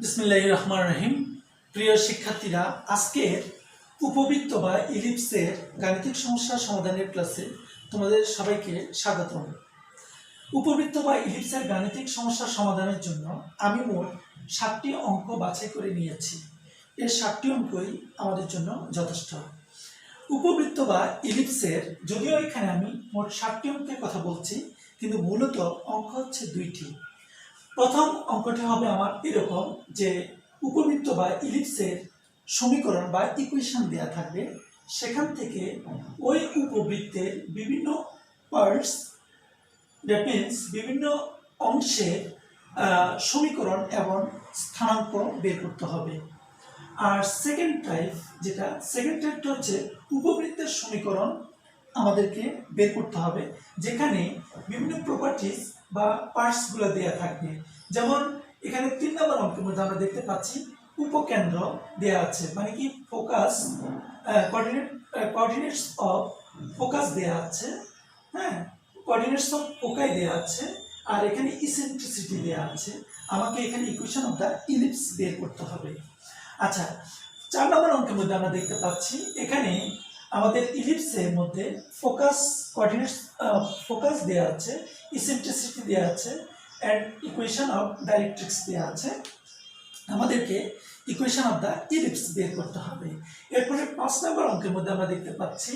বিসমিল্লাহির রহমানির রহিম। প্রিয় শিক্ষার্থীরা, আজকের উপবৃত্ত বা ইলিপসের গাণিতিক সমস্যা সমাধানের ক্লাসে তোমাদের সবাইকে স্বাগতম। উপবৃত্ত বা ইলিপসের গাণিতিক সমস্যা সমাধানের জন্য আমি মোট 7টি অঙ্ক বাছাই করে নিয়েছি। এই 7টি অঙ্কই আমাদের জন্য যথেষ্ট। উপবৃত্ত বা ইলিপসের, যদিও এখানে আমি মোট 7টি অঙ্কের কথা বলছি, কিন্তু মূলত অঙ্ক হচ্ছে 2টি। প্রথম অঙ্কটি হবে আমার এরকম যে উপবৃত্ত বা ইলিপসের সমীকরণ বা ইকুয়েশন দেওয়া থাকবে, সেখান থেকে ওই উপবৃত্তের বিভিন্ন পার্টস, দ্যাট মিনস বিভিন্ন অংশের সমীকরণ এবং স্থানাঙ্ক বের করতে হবে। আর সেকেন্ড টাইপটা হচ্ছে উপবৃত্তের সমীকরণ আমাদেরকে বের করতে হবে, যেখানে বিভিন্ন প্রপার্টিজ বা পার্টসগুলো দেওয়া থাকবে। যেমন এখানে 3 নম্বর অঙ্কের মধ্যে আমরা দেখতে পাচ্ছি উপকেন্দ্র দেওয়া আছে, মানে কি ফোকাস, কোঅর্ডিনেটস অফ ফোকাস দেওয়া আছে, হ্যাঁ, কোঅর্ডিনেটস অফ ফোকাই দেওয়া আছে, আর এখানে ইসেন্ট্রিসিটি দেওয়া আছে। আমাকে এখানে ইকুয়েশন অফ দ্য ইলিপস বের করতে হবে। আচ্ছা, 4 নম্বর অঙ্কের মধ্যে আমরা দেখতে পাচ্ছি এখানে আমাদের ইলিপসের মধ্যে ফোকাস দেওয়া আছে, ইসেন্ট্রিসিটি দেওয়া আছে, অ্যান্ড ইকুয়েশন অফ ডাইরেক্ট্রিক্স দেওয়া আছে। আমাদেরকে ইকুয়েশন অফ দ্য ইলিপস বের করতে হবে। এরপরে 5 নম্বর অঙ্কের মধ্যে আমরা দেখতে পাচ্ছি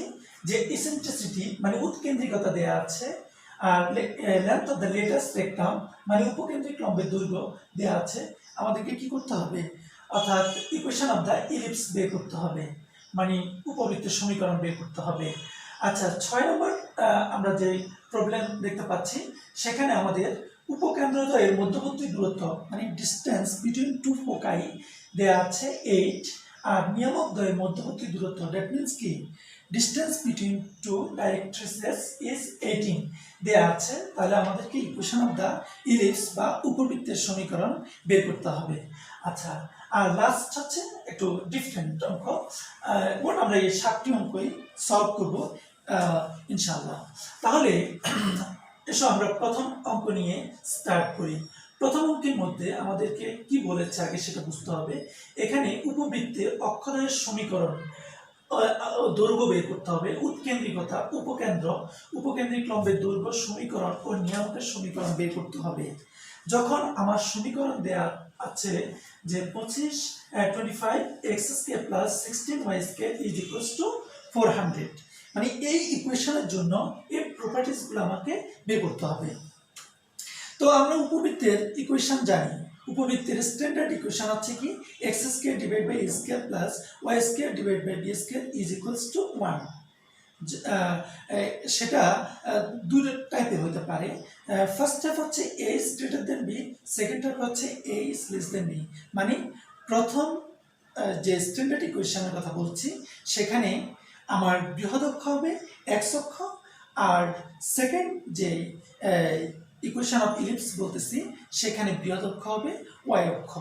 যে ইসেন্ট্রিসিটি মানে উৎকেন্দ্রিকতা দেওয়া আছে, আর length of the latus rectum মানে উপকেন্দ্রিক লম্বের দৈর্ঘ্য দেওয়া আছে। আমাদেরকে কি করতে হবে, অর্থাৎ ইকুয়েশন অফ দ্য ইলিপস বের করতে হবে, মানে উপবৃত্তের সমীকরণ বের করতে হবে। আচ্ছা, 6 নম্বর আমরা যে প্রবলেম দেখতে পাচ্ছি, সেখানে আমাদের উপকেন্দ্রদ্বয়ের মধ্যবর্তী দূরত্ব মানে ডিস্টেন্স বিটুইন টু ফোকাই দেওয়া আছে 8, আর নিয়ামকদ্বয়ের মধ্যবর্তী দূরত্ব, দ্যাট মিনস কি ডিস্টেন্স বিটুইন টু ডাইরেক্ট্রিসেস ইজ 18 দেওয়া আছে। তাহলে আমাদেরকে ইকুয়েশন অফ দ্য ইলিপস বা উপবৃত্তের সমীকরণ বের করতে হবে। আচ্ছা, আর লাস্ট হচ্ছে একটু ডিফারেন্ট অঙ্ক। মোট আমরা এই 7টি অঙ্কই সলভ করব ইনশাআল্লাহ। তাহলে এসো আমরা প্রথম অঙ্ক নিয়ে স্টার্ট করি। প্রথম অঙ্কের মধ্যে আমাদেরকে কি বলেছে আগে সেটা বুঝতে হবে। এখানে উপবৃত্তের অক্ষদ্বয়ের সমীকরণ, দৈর্ঘ্য বের করতে হবে, উৎকেন্দ্রিকতা, উপকেন্দ্রিক লম্বের দৈর্ঘ্য সমীকরণ ও নিয়ামকের সমীকরণ বের করতে হবে। যখন আমার সমীকরণ দেয়া আছে যে 25 x² + 16y² = 400, মানে এই ইকুয়েশনের জন্য এই প্রপার্টিসগুলো আমাকে বের করতে হবে। তো আমরা উপবৃত্তের ইকুয়েশন জানি। উপবৃত্তের স্ট্যান্ডার্ড ইকুয়েশন হচ্ছে কি x² / a² + y² / b² = 1। সেটা দুই টাইপের হতে পারে। ফার্স্ট টাইপ হচ্ছে a is greater than b, second type হচ্ছে a is less than b। মানে প্রথম যে স্ট্যান্ডার্ড ইকুয়েশনের কথা বলছি, সেখানে আমার বৃহৎ অক্ষ হবে x অক্ষ, আর সেকেন্ড যে ইকুয়েশন অফ ইলিপস বলতেছি, সেখানে বৃহৎ অক্ষ হবে y অক্ষ।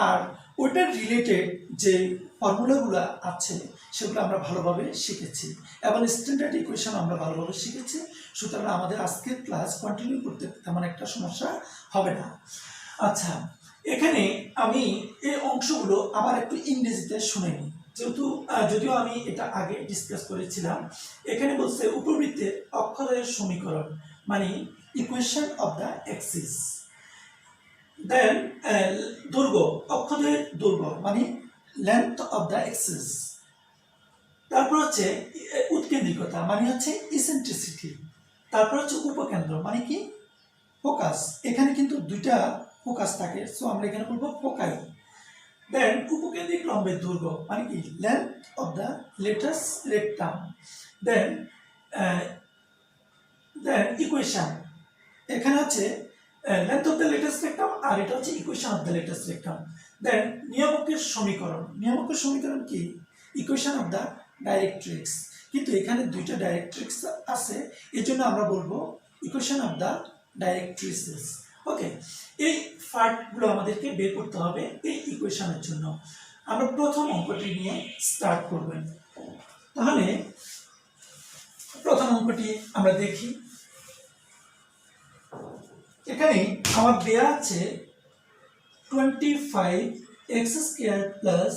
আর ওটার রিলেটেড যে ফর্মুলাগুলো আছে সেগুলো আমরা ভালোভাবে শিখেছি, এবং স্ট্যান্ডার্ড ইকুয়েশন আমরা ভালোভাবে শিখেছি। সুতরাং আমাদের আজকের ক্লাস কন্টিনিউ করতে তেমন একটা সমস্যা হবে না। আচ্ছা, এখানে আমি এই অংশগুলো আবার একটু ইংরেজিতে শুনে নিই, যদিও আমি এটা আগে ডিসকাস করেছিলাম। এখানে বলছে উপবৃত্তের অক্ষদ্বয়ের সমীকরণ মানে ইকুয়েশন অফ দ্য অ্যাক্সিস, দেন দৈর্ঘ্য, অক্ষদ্বয়ের দৈর্ঘ্য মানে লেন্থ অফ দ্য অ্যাক্সিস, তারপর হচ্ছে উৎকেন্দ্রিকতা মানে হচ্ছে ইসেন্ট্রিসিটি, তারপর হচ্ছে উপকেন্দ্র মানে কি ফোকাস। এখানে কিন্তু দুইটা ফোকাস থাকে, সো আমরা এখানে বলবো ফোকাই। দেন উপকেন্দ্রিক লম্বের দৈর্ঘ্য মানে কি length of the latus rectum. Then equation, এখানে হচ্ছে length of the latus rectum, আর এটা হচ্ছে equation of the latus rectum. Then নিয়ামকের সমীকরণ কি ইকুয়েশন অফ দ্য ডাইরেক্ট্রিক্স, কিন্তু এখানে দুইটা ডাইরেক্ট্রিক্স আছে, এর জন্য আমরা বলবো ইকুয়েশন অফ দ্য ডাইরেক্ট্রিসেস। ওকে, এই পার্টগুলো আমাদেরকে বের করতে হবে এই ইকুয়েশনের জন্য। আমরা প্রথম অঙ্কটি নিয়ে স্টার্ট করবেন। তাহলে প্রথম অঙ্কটি আমরা দেখি। এখানে আমার দেয়া আছে 25 x square plus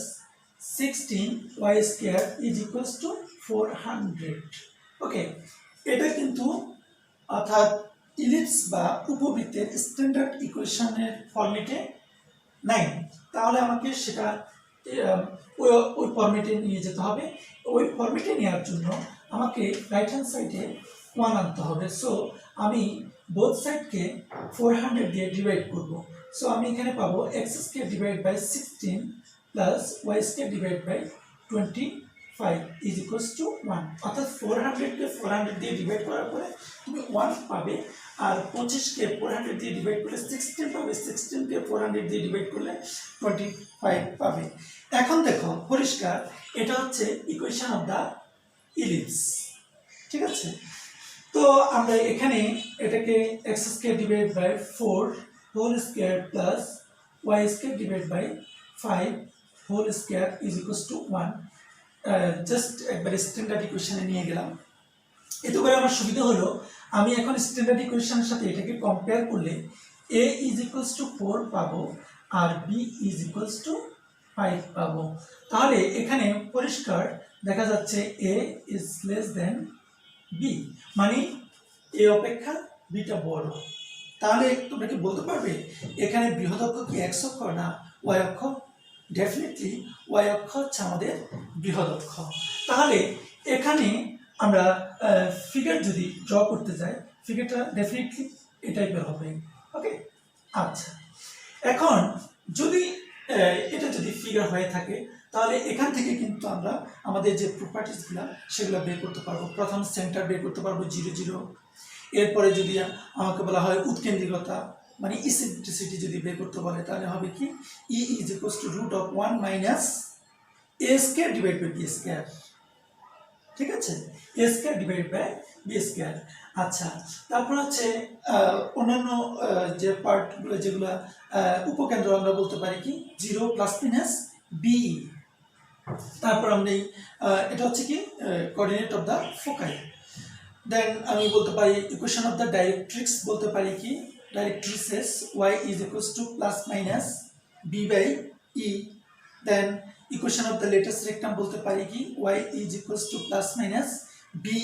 16 y square is equals to 400. ওকে, এটা কিন্তু অর্থাৎ ইলিপস বা উপবৃত্তের স্ট্যান্ডার্ড ইকুয়েশনের ফর্মেটে নাই, তাহলে আমাকে সেটা ওই ফর্মেটে নিয়ে যেতে হবে। ওই ফর্মেটে নেওয়ার জন্য আমাকে রাইট হ্যান্ড সাইডে 1 আনতে হবে। সো আমি বোথ সাইডকে 400 দিয়ে ডিভাইড করব। সো আমি এখানে পাবো x square divide by 16 plus y square divide by 25 is equals to 1। অর্থাৎ 400কে 400 দিয়ে ডিভাইড করার পরে তুমি 1 পাবে, আর 25কে 400 দিয়ে ডিভাইড করলে 16 পাবে, 16কে 400 দিয়ে ডিভাইড করলে 25 পাবে। এখন দেখো পরিষ্কার, এটা হচ্ছে ইকুয়েশন অফ দ্য ইলিপস, ঠিক আছে। তো আমরা এখানে এটাকে x square divide by 4 whole square plus y square divide by 5 whole square is equals to 1 just একবার স্ট্যান্ডার্ড ইকুয়েশনে নিয়ে গেলাম। এতে করে আমার সুবিধা হলো, আমি এখন স্ট্যান্ডার্ড ইকুয়েশনের সাথে এটাকে কম্পেয়ার করলে a ইজ ইকুয়ালস টু 4 পাবো আর b ইজ ইকুয়ালস টু 5 পাবো। তাহলে এখানে পরিষ্কার দেখা যাচ্ছে a is less than b, মানে a অপেক্ষা bটা বড়। তাহলে তোমরা কি বলতে পারবে এখানে বৃহৎ অক্ষ কি x অক্ষ না y অক্ষ? ডেফিনেটলি y অক্ষ হচ্ছে আমাদের বৃহৎ অক্ষ। তাহলে এখানে আমরা ফিগার যদি ড্র করতে যাই, ফিগারটা ডেফিনেটলি এই টাইপের হবে। ওকে, আচ্ছা, এখন যদি এটা যদি ফিগার হয়ে থাকে, তাহলে এখান থেকে কিন্তু আমরা আমাদের যে প্রপার্টিসগুলো সেগুলো বের করতে পারবো। প্রথম সেন্টার বের করতে পারবো 0 0। এরপরে যদি আমাকে বলা হয় উৎকেন্দ্রিকতা মানে ইসেন্ট্রিসিটি যদি বের করতে বলে, তাহলে হবে কি E is equals to root of 1 minus a square divide by b square, ঠিক আছে, a square divide by b square. আচ্ছা, তারপর হচ্ছে অন্যান্য যে পার্টগুলো যেগুলো উপকেন্দ্র আমরা বলতে পারি কি 0 প্লাস মাইনাস b। তারপর আমরা এটা হচ্ছে কি কোঅর্ডিনেট অফ দ্য ফোকাই। দেন আমি বলতে পারি ইকুয়েশন অফ দ্য ডাইরেক্ট্রিক্স বলতে পারি কি directrices y is equals to plus minus b by e। Then equation of the latus rectum বলতে পারি কি y is equals to plus minus be।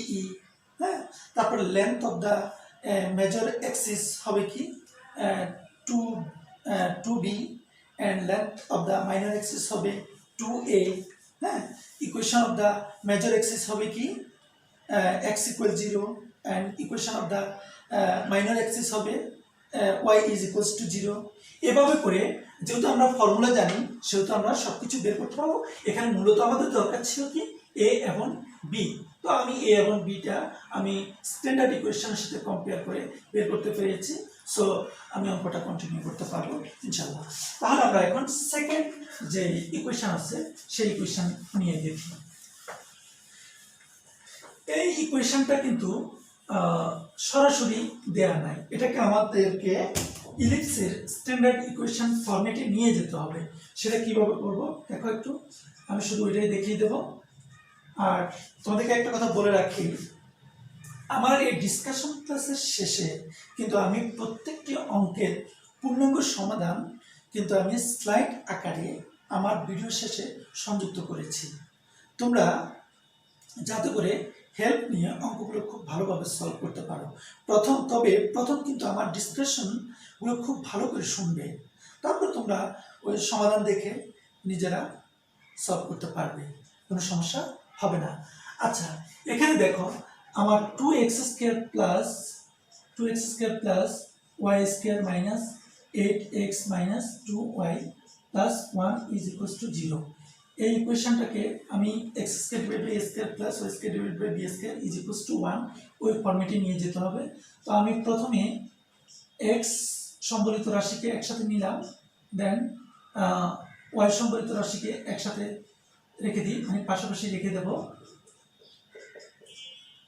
হ্যাঁ, তারপর length of the major axis হবে কি 2b and length of the minor axis হবে 2a। হ্যাঁ, equation of the major axis হবে কি x equal 0 and equation of the minor axis হবে y is equals to 0। এভাবে করে যেহেতু আমরা ফর্মুলা জানি সেহেতু আমরা সবকিছু বের করতে পারবো। এখানে মূলত আমাদের দরকার ছিল কি a এবং b। তো আমি a এবং b টা আমি স্ট্যান্ডার্ড ইকুয়েশনের সাথে কম্পেয়ার করে বের করতে পেরেছি। সো আমি অঙ্কটা কন্টিনিউ করতে পারবো ইনশাআল্লাহ। তাহলে আমরা এখন সেকেন্ড যে ইকুয়েশন আছে সেই ইকুয়েশন নিয়ে দেখি। এই ইকুয়েশনটা কিন্তু সরাসরি দেয়া নাই, এটাকে আমাদেরকে ইলিপসের স্ট্যান্ডার্ড ইকুয়েশন ফরম্যাটে নিয়ে যেতে হবে। সেটা কিভাবে করব দেখো একটু, আমি শুধু ওইটাই দেখিয়ে দেব। আর তোমাদেরকে একটা কথা বলে রাখি, আমার এই ডিসকাশন ক্লাসের শেষে কিন্তু আমি প্রত্যেকটি অঙ্কের পূর্ণাঙ্গ সমাধান কিন্তু আমি স্লাইড আকারে আমার ভিডিও শেষে সংযুক্ত করেছি, তোমরা যাতে করে হেল্প নিয়ে অঙ্কগুলো খুব ভালোভাবে সলভ করতে পারো। প্রথম কিন্তু আমার ডিসকাশনগুলো খুব ভালো করে শুনবে, তারপর তোমরা ওই সমাধান দেখে নিজেরা সলভ করতে পারবে, কোনো সমস্যা হবে না। আচ্ছা, এখানে দেখো আমার 2x square plus y square minus 8x minus 2y plus 1 is equals to 0। এই ইকুয়েশনটাকে আমি x square divide by a square plus y square divide by b square is equals to 1 ওই ফরম্যাটে নিয়ে যেতে হবে। তো আমি প্রথমে x সম্বলিত রাশিকে একসাথে নিলাম, দেন y সম্বলিত রাশিকে একসাথে রেখে দিই, মানে পাশাপাশি রেখে দেব।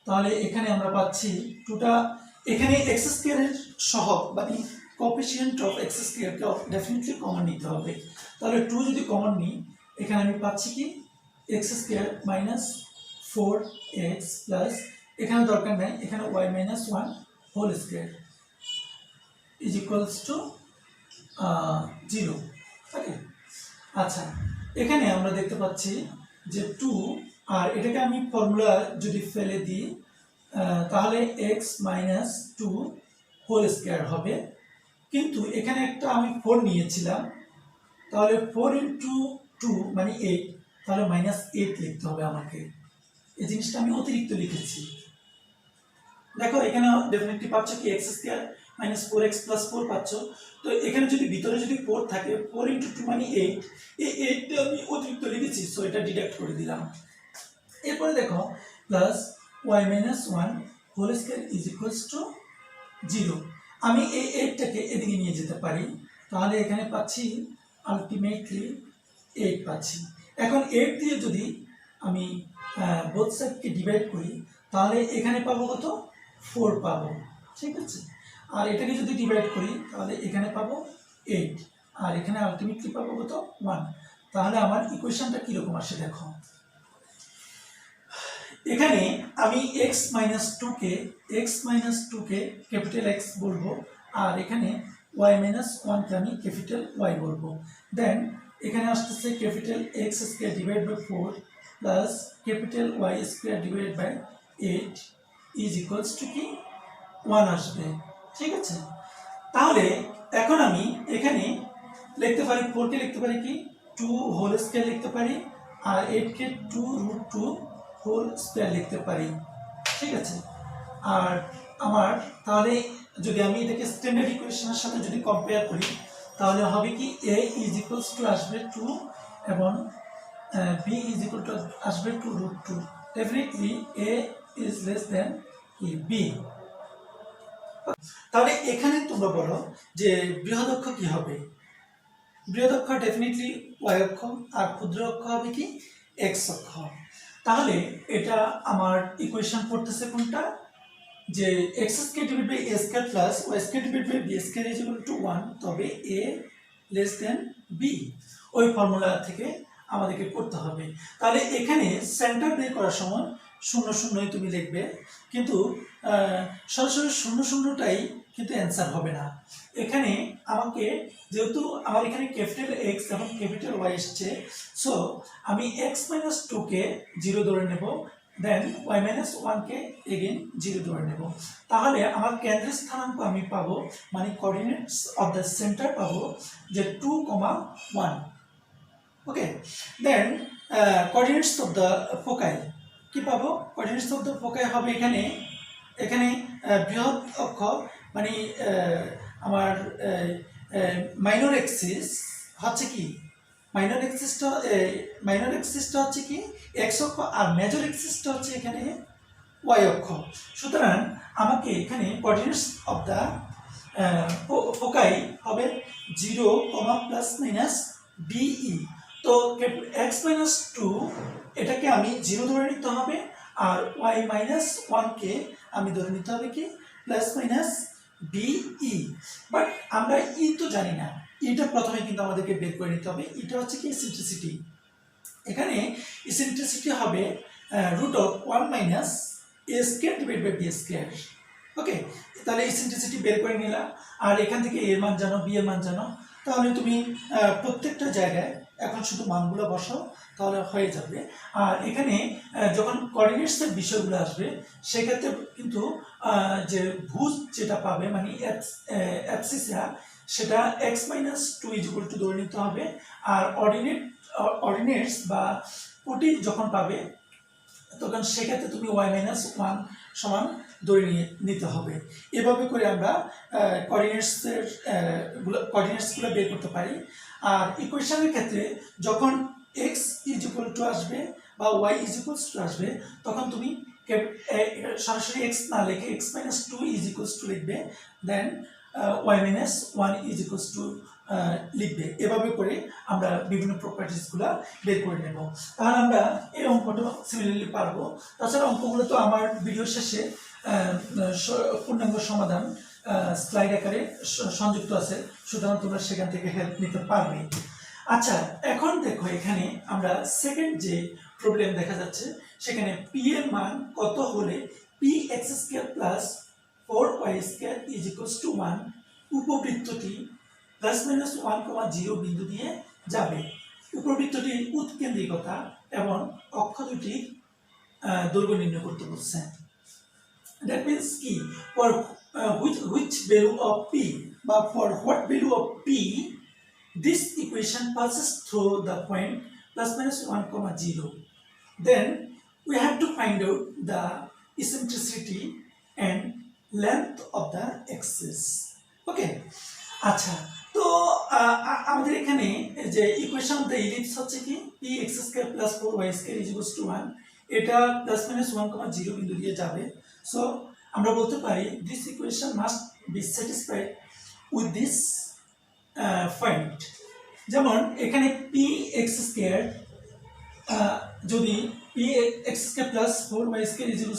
তাহলে এখানে আমরা পাচ্ছি টুটা, এখানে x স্কয়ারের সহগ মানে কোএফিসিয়েন্ট অফ x স্কয়ারকে ডেফিনেটলি কমন নিতে হবে। তাহলে 2 যদি কমন নিই, এখানে আমি পাচ্ছি কি x square minus 4x plus, এখানে দরকার নাই, এখানে y minus 1 whole square is equals to 0। Okay, আচ্ছা এখানে আমরা দেখতে পাচ্ছি যে 2, আর এটাকে আমি ফর্মুলা যদি ফেলে দিই তাহলে x মাইনাস 2 হোল স্কোয়ার হবে, কিন্তু এখানে একটা আমি 4 নিয়েছিলাম, তাহলে 4 ইন্টু 2 মানে 8, তাহলে মাইনাস 8 লিখতে হবে আমাকে। এই জিনিসটা আমি অতিরিক্ত লিখেছি। দেখো এখানে ডেফিনেটলি পাচ্ছ কি x square minus 4x plus 4 পাচ্ছ। তো এখানে যদি ভিতরে যদি 4 থাকে, 4 ইন্টু 2 মানে 8, এই 8টা আমি অতিরিক্ত লিখেছি, সো এটা ডিডাক্ট করে দিলাম। এরপরে দেখো plus y minus 1 whole square is equals to 0। আমি এই 8টাকে এদিকে নিয়ে যেতে পারি, তাহলে এখানে পাচ্ছি আলটিমেটলি 8 পাচ্ছি। এখন 8 দিয়ে যদি আমি বোথ সাইডকে ডিভাইড করি, তাহলে এখানে পাবো কত? 4 পাবো, ঠিক আছে। আর এটাকে যদি ডিভাইড করি তাহলে এখানে পাবো 8, আর এখানে আলটিমেটলি পাবো কত? 1। তাহলে আমার ইকুয়েশনটা কীরকম আসে দেখো, এখানে আমি x মাইনাস 2কে ক্যাপিটাল X বলবো, আর এখানে y মাইনাস 1কে আমি ক্যাপিটাল Y বলবো। দেন এখানে আসতেছে capital X square divide by 4 plus capital Y square divide by 8 is equals to কি 1 আসবে, ঠিক আছে। তাহলে এখন আমি এখানে লিখতে পারি 4কে লিখতে পারি কি 2 হোল স্কোয়ার লিখতে পারি, আর 8কে 2√2 হোল স্কোয়ার লিখতে পারি, ঠিক আছে। আর আমার তাহলে যদি আমি এটাকে স্ট্যান্ডার্ড ইকুয়েশনের সাথে যদি কম্পেয়ার করি, তাহলে হবে কি a ইজ ইকুয়ালস টু আসবে 2 এবং b ইজ ইকুয়াল টু আসবে 2√2। Definitely a is less than কি b। তাহলে এখানে তোমরা বলো যে বৃহদক্ষ কি হবে? বৃহদক্ষ ডেফিনেটলি y অক্ষ, আর ক্ষুদ্র অক্ষ হবে কি x অক্ষ। তাহলে এটা আমার ইকুয়েশন পড়তেছে কোনটা, যে x square divide by a square plus y square divide by b square is equal to 1, তবে a লেস দেন b। ওই ফর্মুলা থেকে আমাদেরকে করতে হবে। তাহলে এখানে সেন্টার বের করার সময় 0 0ই তুমি লিখবে, কিন্তু সরাসরি 0 0টাই কিন্তু অ্যান্সার হবে না। এখানে আমাকে যেহেতু আমার এখানে ক্যাপিটাল X এবং ক্যাপিটাল Y এসছে, সো আমি x মাইনাস 2কে 0 ধরে নেব, দেন y মাইনাস 1কে এগেন 0 ধরে নেব। তাহলে আমার কেন্দ্রের স্থানাঙ্ক আমি পাবো, মানে কোঅর্ডিনেটস অফ দ্য সেন্টার পাবো যে 2, 1। ওকে, দেন কোঅর্ডিনেটস অফ দ্য ফোকাই কি পাবো? কোঅর্ডিনেটস অফ দ্য ফোকাই হবে এখানে এখানে বৃহৎ অক্ষ মানে আমার মাইনর এক্সিস হচ্ছে কি, মাইনর এক্সিসটা হচ্ছে কি x অক্ষ, আর মেজর এক্সিসটা হচ্ছে এখানে y অক্ষ। সুতরাং আমাকে এখানে কোঅর্ডিনেটস অফ দ্য ফোকাই হবে 0, প্লাস মাইনাস BE। তো x মাইনাস 2 এটাকে আমি 0 ধরে নিতে হবে, আর y মাইনাস 1কে আমি ধরে নিতে হবে কি প্লাস মাইনাস BE। বাট আমরা ই তো জানি না, এটা প্রথমে কিন্তু আমাদেরকে বের করে নিতে হবে। এটা হচ্ছে কি ইসেন্ট্রিসিটি, এখানে ইসেন্ট্রিসিটি হবে √1 minus a square divide by b square. Okay, তাহলে ইসেন্ট্রিসিটি বের করে নিলাম, আর এখান থেকে এর মান জানো, বি এর মান জানো, তাহলে তুমি প্রত্যেকটা জায়গায় এখন শুধু মানগুলো বসাও, তাহলে হয়ে যাবে। আর এখানে যখন কোঅর্ডিনেটসের বিষয়গুলো আসবে, সেক্ষেত্রে কিন্তু যে ভুজ যেটা পাবে মানে অ্যাবসিসা, সেটা x minus 2 is equal two ধরে নিতে হবে, আর অর্ডিনেটস বা পুটি যখন পাবে তখন সেক্ষেত্রে তুমি y মাইনাস 1 সমান ধরে নিতে হবে। এভাবে করে আমরা কোঅর্ডিনেটসগুলো বের করতে পারি। আর ইকুয়েশনের ক্ষেত্রে যখন x ইজ ইকুয়াল টু আসবে বা y ইজ ইকুয়ালস টু আসবে, তখন তুমি সরাসরি x না লিখে x minus 2 is equals two লিখবে, দেন y minus 1 is equals two লিখবে। এভাবে করে আমরা বিভিন্ন প্রপার্টিসগুলো বের করে নেব। তাহলে আমরা এই অঙ্কটা সিমিলারলি পারবো। তাছাড়া অঙ্কগুলো তো আমার ভিডিও শেষে পূর্ণাঙ্গ সমাধান স্লাইড আকারে সংযুক্ত আছে, সুতরাং তোমরা সেখান থেকে হেল্প নিতে পারবে। আচ্ছা, এখন দেখো এখানে আমরা সেকেন্ড যে প্রবলেম দেখা যাচ্ছে, সেখানে p এর মান কত হলে px square plus 4y square is equals to 1 উপবৃত্তটি প্লাস মাইনাস 1,0 বিন্দু দিয়ে যাবে। উপবৃত্তটির উৎকেন্দ্রিকতা এবং অক্ষ দুটির দৈর্ঘ্য নির্ণয় করতে বলছে। That means কি for which value of p বা for what value of p this equation passes through the point plus minus 1,0. Then we have to find out the eccentricity and length of the axis. Okay, আচ্ছা, তো আমাদের এখানে যে equation of the ellipse হচ্ছে কি p(x² + 4y² = 1, এটা plus minus 1,0 বিন্দু দিয়ে যাবে। সো আমরা বলতে পারি this equation must be satisfied with this point. যেমন এখানে p(x²) যদি p(x² + 4y²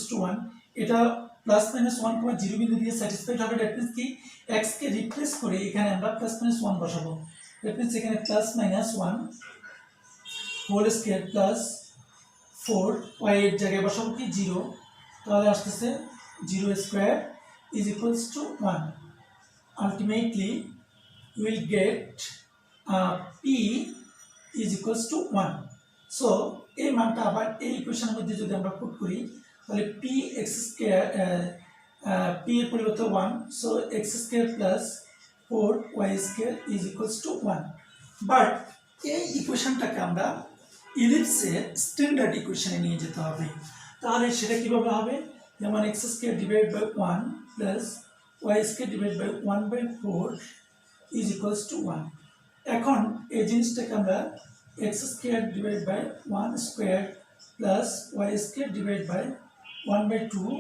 = 1, এটা প্লাস মাইনাস 1,0 বিন্দু দিয়ে স্যাটিসফাইড হবে। দ্যাট মিন্স কি x কে রিপ্লেস করে এখানে আমরা প্লাস মাইনাস 1 বসাবো। দ্যাট মিন্স এখানে plus minus 1 whole square plus 4 y এর জায়গায় বসাবো কি 0, তাহলে আসছে 0² = 1. Ultimately we will get p = 1. So এই মানটা আবার এই ইকুয়েশনের মধ্যে যদি আমরা পুট করি তাহলে p(x²) p এর পরিবর্তে 1, সো x² + 4y² = 1। বাট এই ইকুয়েশনটাকে আমরা ইলিপসের স্ট্যান্ডার্ড ইকুয়েশনে নিয়ে যেতে হবে। তাহলে সেটা কিভাবে হবে? যেমন x² / 1 + y² / 1/4 = 1। এখন এই জিনিসটাকে আমরা x² / 1² + y² / 1/2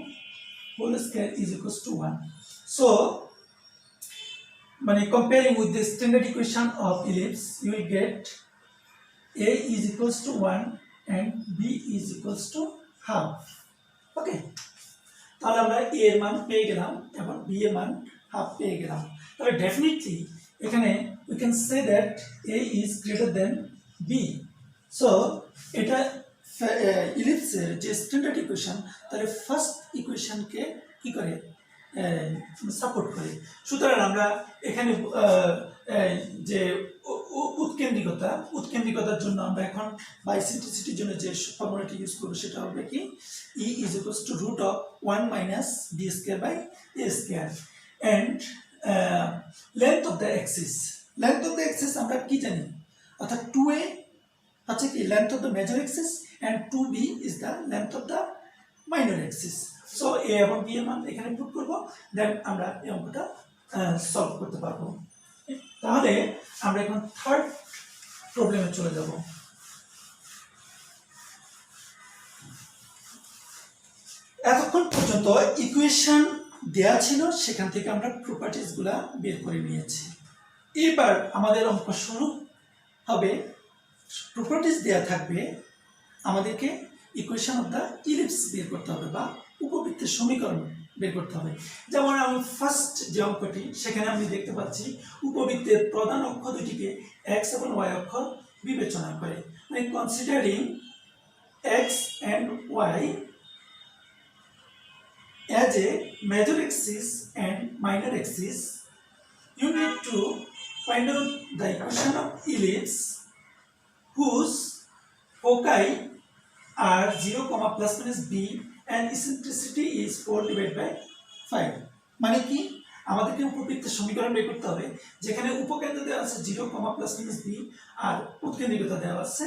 whole square = 1. So when comparing with the standard equation of ellipse, you will get a = 1 and b = half. Okay, তাহলে আমরা a এর মান পেয়ে গেলাম এবং b এর মান হাফ পেয়ে গেলাম। তাহলে ডেফিনেটলি এখানে we can say that a is greater than b. So এটা ইলিপসের যে স্ট্যান্ডার্ড ইকুয়েশন, তাহলে ফার্স্ট ইকুয়েশনকে কি করে সাপোর্ট করে। সুতরাং আমরা এখানে যে উৎকেন্দ্রিকতার জন্য আমরা এখন বা ইসেন্ট্রিসিটির জন্য যে ফর্মুলাটি ইউজ করব সেটা হবে কি E = √1 - b² / a²। and length of the axis আমরা কি জানি, অর্থাৎ 2a হচ্ছে কি length of the major axis and 2b is the length of the minor axis. So a এবং b এর মান এখানে পুট করব, দেন আমরা এই অঙ্কটা সলভ করতে পারবো। তাহলে আমরা এখন থার্ড প্রবলেমে চলে যাব। এতক্ষণ পর্যন্ত ইকুয়েশন দেয়া ছিল, সেখান থেকে আমরা প্রপার্টিজগুলা বের করে নিয়েছি। এবার আমাদের অঙ্ক শুরু হবে। প্রপার্টিজ দেয়া থাকবে, আমাদেরকে ইকুয়েশন অফ দ্য ইলিপস বের করতে হবে বা উপবৃত্তের সমীকরণ বের করতে হবে। যেমন আমি ফার্স্ট যে অঙ্কটি, সেখানে আমি দেখতে পাচ্ছি উপবৃত্তের প্রধান অক্ষ দুটিকে x এবং y অক্ষ বিবেচনা করে, মানে considering x and y as a major axis and minor axis, you need to find out the equation of ellipse whose foci are 0, ± b and eccentricity is 4/5. মানে কি আমাদেরকে উপবৃত্তের সমীকরণ বের করতে হবে যেখানে উপকেন্দ্র দেওয়া আছে 0, ± b আর উৎকেন্দ্রিকতা দেওয়া আছে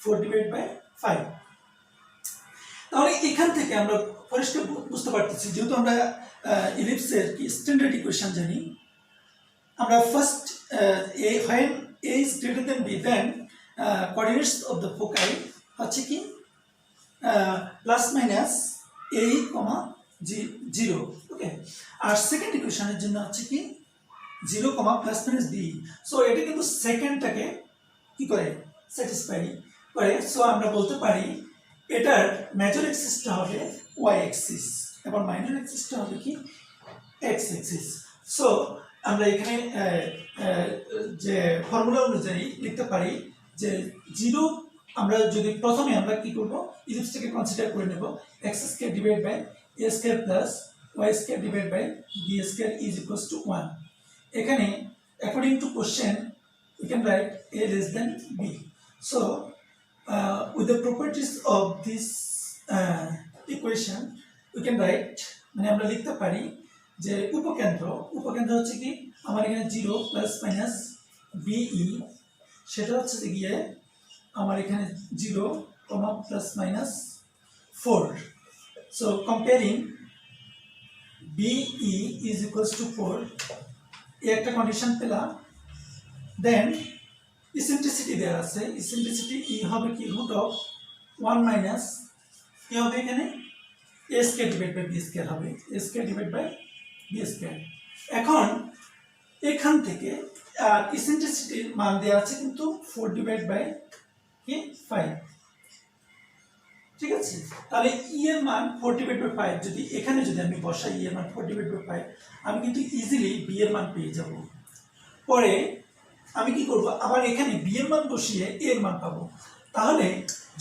4/5। তাহলে এখান থেকে আমরা পরিষ্কার বুঝতে পারতেছি, যেহেতু আমরা ইলিপসের কি স্ট্যান্ডার্ড ইকুয়েশন জানি, আমরা first when a is greater than b, then coordinates of the foci হচ্ছে কি ± a, 0। ওকে, আর সেকেন্ড ইকুয়েশনের জন্য হচ্ছে কি 0, ± b। সো এটা কিন্তু সেকেন্ডটাকে কি করে স্যাটিসফাই করে। সো আমরা বলতে পারি এটার মেজর অ্যাক্সিসটা হবে y অ্যাক্সিস এবং মাইনর অ্যাক্সিসটা হবে কি x অ্যাক্সিস। সো আমরা এখানে যে ফর্মুলা অনুযায়ী লিখতে পারি যে 0, আমরা যদি প্রথমে আমরা কি করব, ইলিপসটাকে কনসিডার করে নেব x² / a² + y² / b² = 1। এখানে according to question we can write a less than b. So with the properties of this equation we can write মানে আমরা লিখতে পারি যে উপকেন্দ্র হচ্ছে কি আমার এখানে 0 প্লাস মাইনাস বিই, সেটা হচ্ছে গিয়ে আমার এখানে 0 comma plus minus 4. So comparing B is equals to 4, এই একটা কন্ডিশন পেলাম। দেন ইসেন্ট্রিসিটি দেওয়া আছে, ইসেন্ট্রিসিটি ই হবে কি রুট অফ 1 মাইনাস কি হবে এখানে a square divide by b square হবে, a square divide by b square. এখন এখান থেকে ইসেন্ট্রিসিটির মান দেওয়া আছে কিন্তু 4 ডিভাইড বাই কি 5, ঠিক আছে। তাহলে ই এর মান 4 ডিভাইড বাই 5 যদি এখানে যদি আমি বসাই ই এর মান 4 ডিভাইড বাই 5, আমি কিন্তু ইজিলি বি এর মান পেয়ে যাব। পরে আমি কি করব, আবার এখানে বি এর মান বসিয়ে এ এর মান পাবো। তাহলে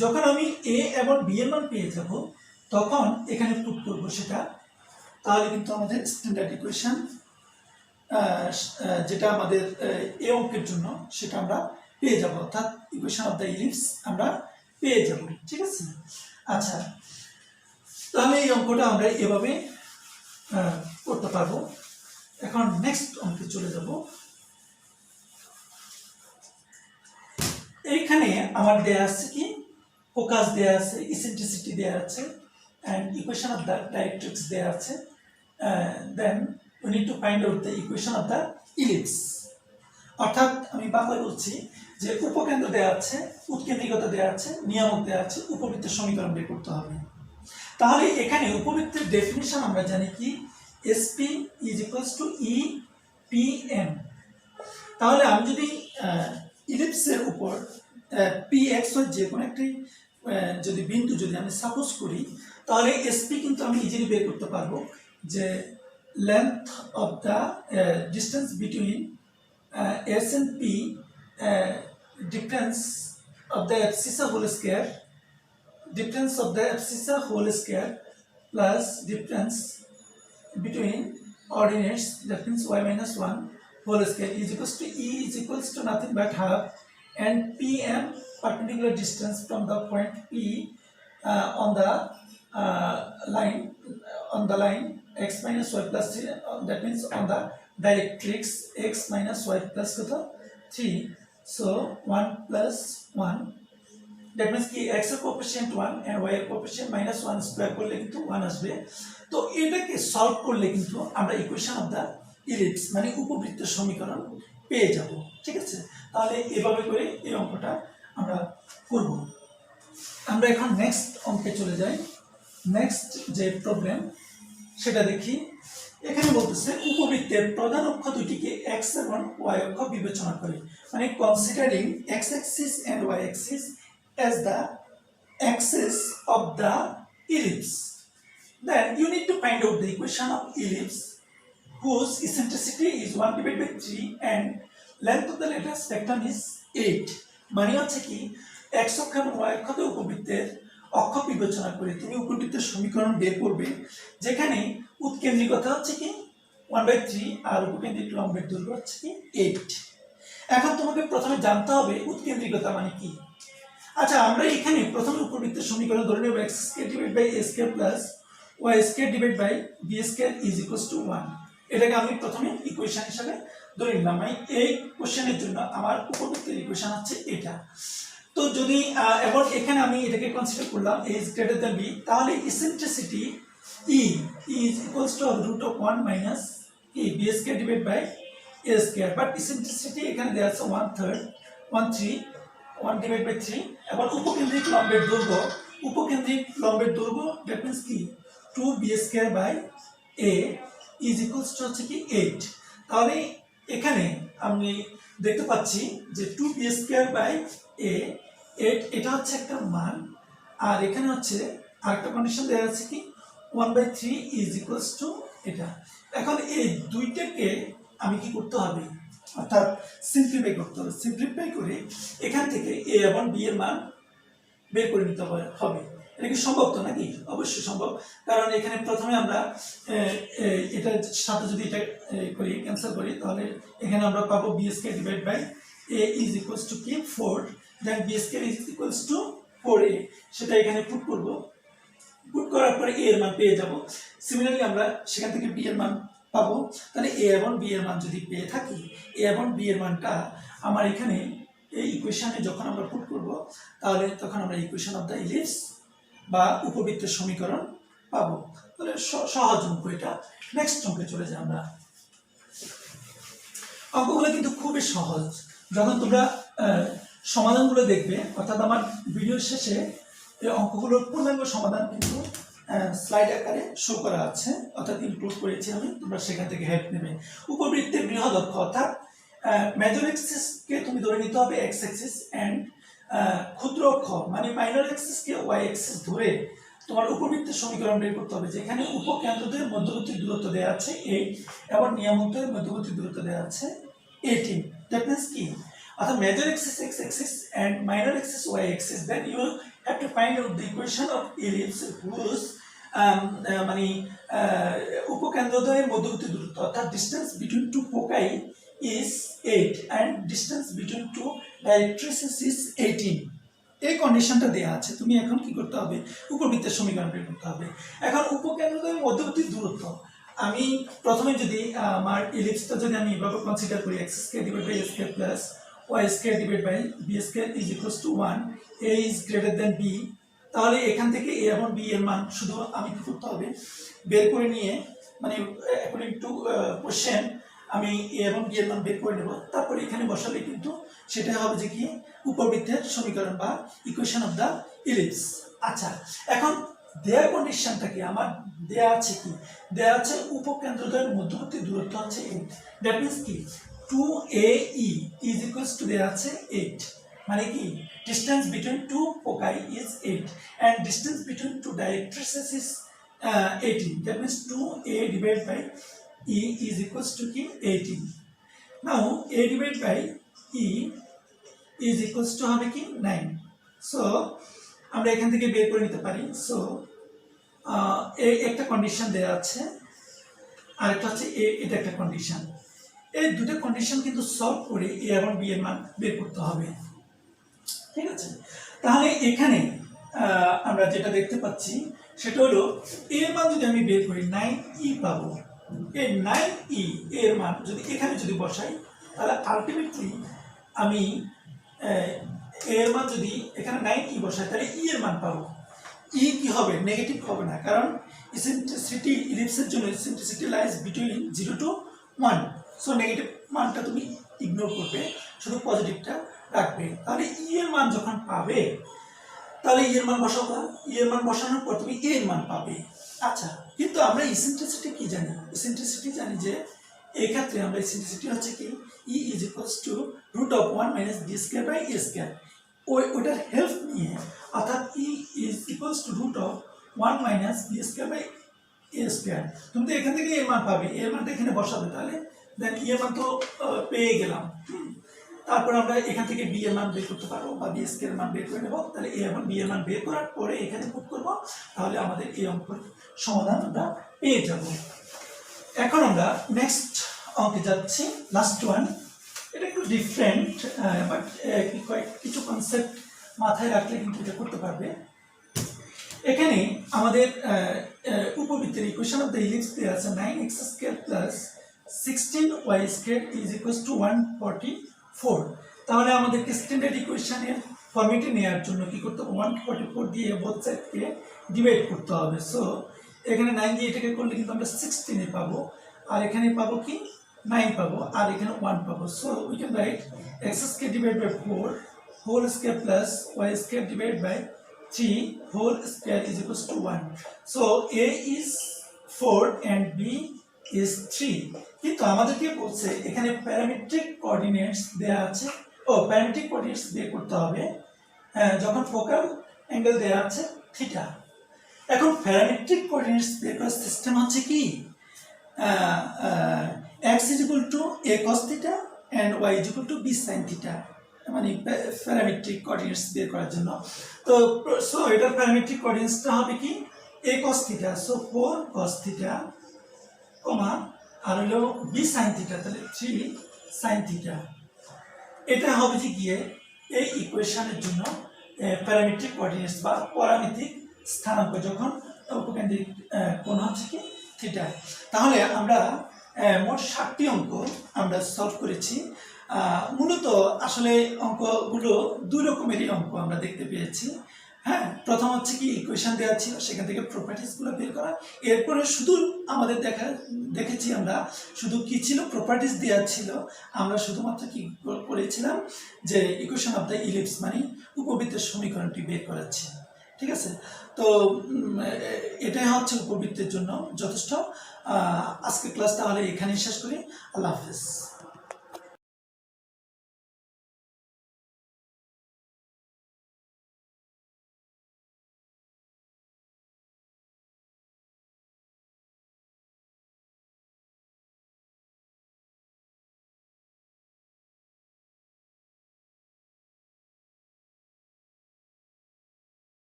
যখন আমি এ এবং বি এর মান পেয়ে যাব তখন এখানে পুট করব সেটা, তাহলে কিন্তু আমাদের স্ট্যান্ডার্ড ইকুয়েশন যেটা আমাদের এ অঙ্কের জন্য সেটা আমরা পেয়ে যাব, অর্থাৎ ইকুয়েশন অফ দ্য ইলিপস আমরা পেয়ে যাব, ঠিক আছে। আচ্ছা, তাহলে এই অঙ্কটা আমরা এভাবে করতে পারবো। এখন নেক্সট অঙ্কে চলে যাব। এইখানে আমার দেয়া আছে কি ফোকাস দেয়া আছে, ইসেন্ট্রিসিটি দেয়া আছে and equation of the directrix দেয়া আছে। then we need to find out the equation of the ellipse, অর্থাৎ আমি বাংলায় বলছি যে উপকেন্দ্র দেয়া আছে, উৎকেন্দ্রিকতা দেয়া আছে, নিয়ামক দেয়া আছে, উপবৃত্তের সমীকরণ বের করতে হবে। তাহলে এখানে উপবৃত্তের ডেফিনিশন আমরা জানি কি SP is equals to EPM। তাহলে আমি যদি ইলিপসের উপর PX যে কোনো একটি যদি বিন্দু যদি আমি সাপোজ করি, তাহলে এসপি কিন্তু আমি ইজিলি বের করতে পারবো যে length of the distance between S and P, difference of the abscissa whole square, difference of the abscissa whole square plus difference between ordinates, that means y minus 1 whole square is equals to E is equals to nothing but half, and PM perpendicular distance from the point P on the line x minus y plus 3, that means on the directrix x minus y plus 3, so 1 plus 1, that means কি x এর coefficient 1 and y এর coefficient -1 square করলে কিন্তু 1 আসবে। তো এটাকে solve করলে কিন্তু আমরা ইকুয়েশন অফ দ্য ইলিপস মানে উপবৃত্তের সমীকরণ পেয়ে যাব, ঠিক আছে। তাহলে এভাবে করে এই অঙ্কটা আমরা করব। আমরা এখন নেক্সট অঙ্কে চলে যাই। নেক্সট যে প্রবলেম সেটা দেখি। এখানে বলতেছে উপবৃত্তের প্রধান অক্ষ দুটিকে x এবং y অক্ষ বিবেচনা করে, মানে considering x axis and y axis as the axis of the ellipse, then you need to find out the equation of ellipse whose eccentricity is 1 divided by 3 and length of the lateral spectrum is 8। মানে হচ্ছে কি x অক্ষ এবং y অক্ষকে উপবৃত্তের অক্ষ বিবেচনা করে তুমি উপবৃত্তের সমীকরণ বের করবে, যেখানে উৎকেন্দ্রিকতা হচ্ছে কি 1/3 আর উপকেন্দ্রিক লম্বের দৈর্ঘ্য হচ্ছে কি 8। এখন তোমাকে প্রথমে জানতে হবে উৎকেন্দ্রিকতা মানে কি। আচ্ছা, আমরা এখানে প্রথমে উপবৃত্তের সমীকরণ ধরে নেব x square divide by a square plus y square divide by b square is equals to 1। এটাকে আমি প্রথমে ইকুয়েশন হিসেবে ধরে নিলাম। মানে এই কোশ্চেনের জন্য আমার উপবৃত্তের ইকুয়েশন হচ্ছে এটা। তো যদি এবং এখানে আমি এটাকে কনসিডার করলাম a is greater than b, তাহলে eccentricity E is equals to root of 1 minus b square divide by a square, but eccentricity এখানে দেওয়া আছে 1/3 1 ডিভাইড বাই 3। এবার উপকেন্দ্রিক লম্বের দৈর্ঘ্য, দ্যাট মিন্স কি 2b square by a is equals to হচ্ছে কি 8। তাহলে এখানে আমি দেখতে পাচ্ছি যে 2b স্কয়ার বাই a 8, এটা হচ্ছে একটা মান, আর এখানে হচ্ছে আরেকটা কন্ডিশন দেওয়া আছে কি 1/3 ইজ ইকুয়ালস টু এটা। এখন এই দুইটাকে আমি কি করতে হবে, অর্থাৎ সিম্পলিফাই করতে হবে। সিম্পলিফাই করে এখান থেকে a এবং b এর মান বের করে নিতে হবে। এটা কি সম্ভব তো নাকি? অবশ্যই সম্ভব, কারণ এখানে প্রথমে আমরা এটার সাথে যদি এটা করি, ক্যান্সেল করি, তাহলে এখানে আমরা পাবো B square divide by A is equals to কি 4, then B square is equals to 4a, সেটা এখানে পুট করব। পুট করার পরে এ এর মান পেয়ে যাব। সিমিলারলি আমরা সেখান থেকে বি এর মান পাবো। তাহলে এ এবং বি এর মান যদি পেয়ে থাকি, এ এবং বি এর মানটা আমার এখানে এই ইকুয়েশনে যখন আমরা পুট করব, তাহলে তখন আমরা ইকুয়েশন অফ দ্য ইলিপস বা উপবৃত্তের সমীকরণ পাবো। তাহলে সহজ অঙ্ক এটা। নেক্সট অঙ্কে চলে যাই আমরা। অঙ্কগুলো কিন্তু খুবই সহজ। যখন তোমরা সমাধানগুলো দেখবে, অর্থাৎ আমার ভিডিওর শেষে এই অঙ্কগুলোর পূর্ণাঙ্গ সমাধান কিন্তু স্লাইড আকারে শো করা আছে, অর্থাৎ ইনক্লুড করেছি আমি, তোমরা সেখান থেকে হেল্প নেবে। উপবৃত্তের বৃহৎ অক্ষ অর্থাৎ মেজর এক্সিসকে তুমি ধরে নিতে হবে এক্স অ্যাক্সিস, অ্যান্ড ক্ষুদ্র অক্ষ মানে মাইনর এক্সিসকে ওয়াই অ্যাক্সিস ধরে তোমার উপবৃত্তের সমীকরণ বের করতে হবে, যেখানে উপকেন্দ্রদের মধ্যবর্তী দূরত্ব দেওয়া আছে 8 এবং নিয়ামকের মধ্যবর্তী দূরত্ব দেওয়া আছে 18। দ্যাট মিন্স কি, অর্থাৎ major axis X axis and minor axis Y axis, then you have to find out the equation of ellipse whose মানে উপকেন্দ্রদ্বয়ের মধ্যবর্তী দূরত্ব অর্থাৎ distance between two foci is 8 and distance between two directrices is 18। এই কন্ডিশনটা দেয়া আছে। তুমি এখন কি করতে হবে, উপবৃত্তের সমীকরণ বের করতে হবে। এখন উপকেন্দ্রদ্বয়ের মধ্যবর্তী দূরত্ব, আমি প্রথমে যদি আমার ইলিপসটা যদি আমি এভাবে কনসিডার করি, x square divide by a square plus y square divide by b square is equals to 1, a is greater than b, তাহলে এখান থেকে a এবং b এর মান শুধু আমি কি করতে হবে, বের করে নিয়ে, মানে অ্যাকর্ডিং টু কোশ্চেন আমি এ এবং বি এর মান বের করে নেব। তারপরে এখানে বসালে কিন্তু সেটা হবে যে কি উপবৃত্তের সমীকরণ বা ইকুয়েশন অফ দ্য ইলিপস। আচ্ছা, এখন দেয়া কন্ডিশনটা কি, আমার দেয়া আছে কি, দেয়া আছে উপকেন্দ্রদ্বয়ের মধ্যবর্তী দূরত্ব হচ্ছে 8। দ্যাট মিন্স কি 2AE ইজ ইকুয়ালস টু দেয়া আছে 8, মানে কি distance between two foci is 8 and distance between two directrices is 18। That means 2A divided by E is equals to 18. Now A divided by E is equals to হবে কি 9। So আমরা এখান থেকে বের করে নিতে পারি। সো একটা কন্ডিশন দেওয়া আছে, আর একটা হচ্ছে এটা একটা কন্ডিশন। এই দুটো কন্ডিশন কিন্তু সলভ করে এ এবং বি এর মান বের করতে হবে, ঠিক আছে? তাহলে এখানে আমরা যেটা দেখতে পাচ্ছি সেটা হলো এর মান যদি আমি বের করি 9E পাবো। এই 9E এর মান যদি এখানে যদি বসাই, তাহলে আলটিমেটলি আমি এর মান যদি এখানে 9E বসাই, তাহলে ই এর মান পাবো। ই কি হবে, নেগেটিভ হবে না, কারণ ইসেন্ট্রিসিটি ইলিপসের জন্য eccentricity lies between 0 to 1। So negative মানটা তুমি ইগনোর করবে, শুধু পজিটিভটা রাখবে। তাহলে ই এর মান যখন পাবে, তাহলে ই এর মান বসাবা, ই এর মান বসানোর পর তুমি এ এর মান পাবে। আচ্ছা, কিন্তু আমরা ইসেন্ট্রিসিটি কি জানি, ইসেন্ট্রিসিটি জানি যে এই ক্ষেত্রে আমরা ইসেন্ট্রিসিটি হচ্ছে কি E is equals to √1 - b square by a square. ওইটার হেল্প নিয়ে, অর্থাৎ E is equals to √1 - b square by a square. তুমি তো এখান থেকে এর মান পাবে, এর মানটা এখানে বসাবে, তাহলে দেন ই এর মান তো পেয়ে গেলাম। তারপর আমরা এখান থেকে বি এর মান বের করতে পারবো বা বি স্কয়ার এর মান বের করে নেব। তাহলে এ এবং বি এর মান বের করার পরে এখানে পুট করব, তাহলে আমাদের এই অঙ্কের সমাধান আমরা পেয়ে যাব। এখন আমরা নেক্সট অঙ্কে যাচ্ছি, লাস্ট ওয়ান। এটা একটু ডিফারেন্ট, বাট কিছু কনসেপ্ট মাথায় রাখলে কিন্তু এটা করতে পারবে। এখানে আমাদের উপবৃত্তের ইকুয়েশন অফ দ্য ইলিপস দেওয়া আছে 9x square plus 16y square is equals two 144। তাহলে আমাদেরকে স্ট্যান্ডার্ড ইকুয়েশনের ফর্মেটে নেওয়ার জন্য কি করতে হবে, 144 দিয়ে বোথ সাইডকে ডিভাইড করতে হবে। সো এখানে 9 দিয়ে এটাকে করলে কিন্তু আমরা 16 পাবো, আর এখানে পাবো কি 9 পাবো, আর এখানে 1 পাবো। So we can write x square divide by 4 whole square plus y square divide by 3 whole square is equals to 1। So a is 4 and b is 3। কিন্তু আমাদেরকে বলছে এখানে প্যারামেট্রিক কোঅর্ডিনেটস দেয়া আছে, প্যারামেট্রিক কোঅর্ডিনেটস বের করতে হবে যখন ফোকাল অ্যাঙ্গেল দেয়া আছে থিটা। এখন প্যারামেট্রিক কোঅর্ডিনেটস বের করার সিস্টেম হচ্ছে কি, x is equal to a cos theta and y is equal to b sin theta। মানে প্যারামেট্রিক কোঅর্ডিনেটস বের করার জন্য। তো সো এটার প্যারামেট্রিক কোঅর্ডিনেটসটা হবে কি a cos থিটা, সো 4 cos থিটা কমা আর হলো b sin থিটা, তাহলে 3 sin থিটা। এটা হবে যে গিয়ে এই ইকুয়েশনের জন্য প্যারামেট্রিক কোঅর্ডিনেটস বা পরামিতিক স্থানাঙ্ক যখন উপকেন্দ্রিক কোণ হচ্ছে কি থিটা। তাহলে আমরা মোট 7টি অঙ্ক আমরা সলভ করেছি। মূলত আসলে অঙ্কগুলো দুই রকমেরই অঙ্ক আমরা দেখতে পেয়েছি। হ্যাঁ, প্রথম হচ্ছে কি ইকুয়েশন দেওয়া ছিল, সেখান থেকে প্রপার্টিসগুলো বের করা। এরপরে শুধু আমাদের দেখেছি আমরা শুধু কি ছিল, প্রপার্টিস দেওয়া ছিল। আমরা শুধুমাত্র কি করেছিলাম যে ইকুয়েশন অফ দ্য ইলিপস মানে উপবৃত্তের সমীকরণটি বের করাচ্ছি। ঠিক আছে, তো এটাই হচ্ছে উপবৃত্তের জন্য যথেষ্ট। আজকে ক্লাস তাহলে এখানেই শেষ করি। আল্লাহ হাফেজ।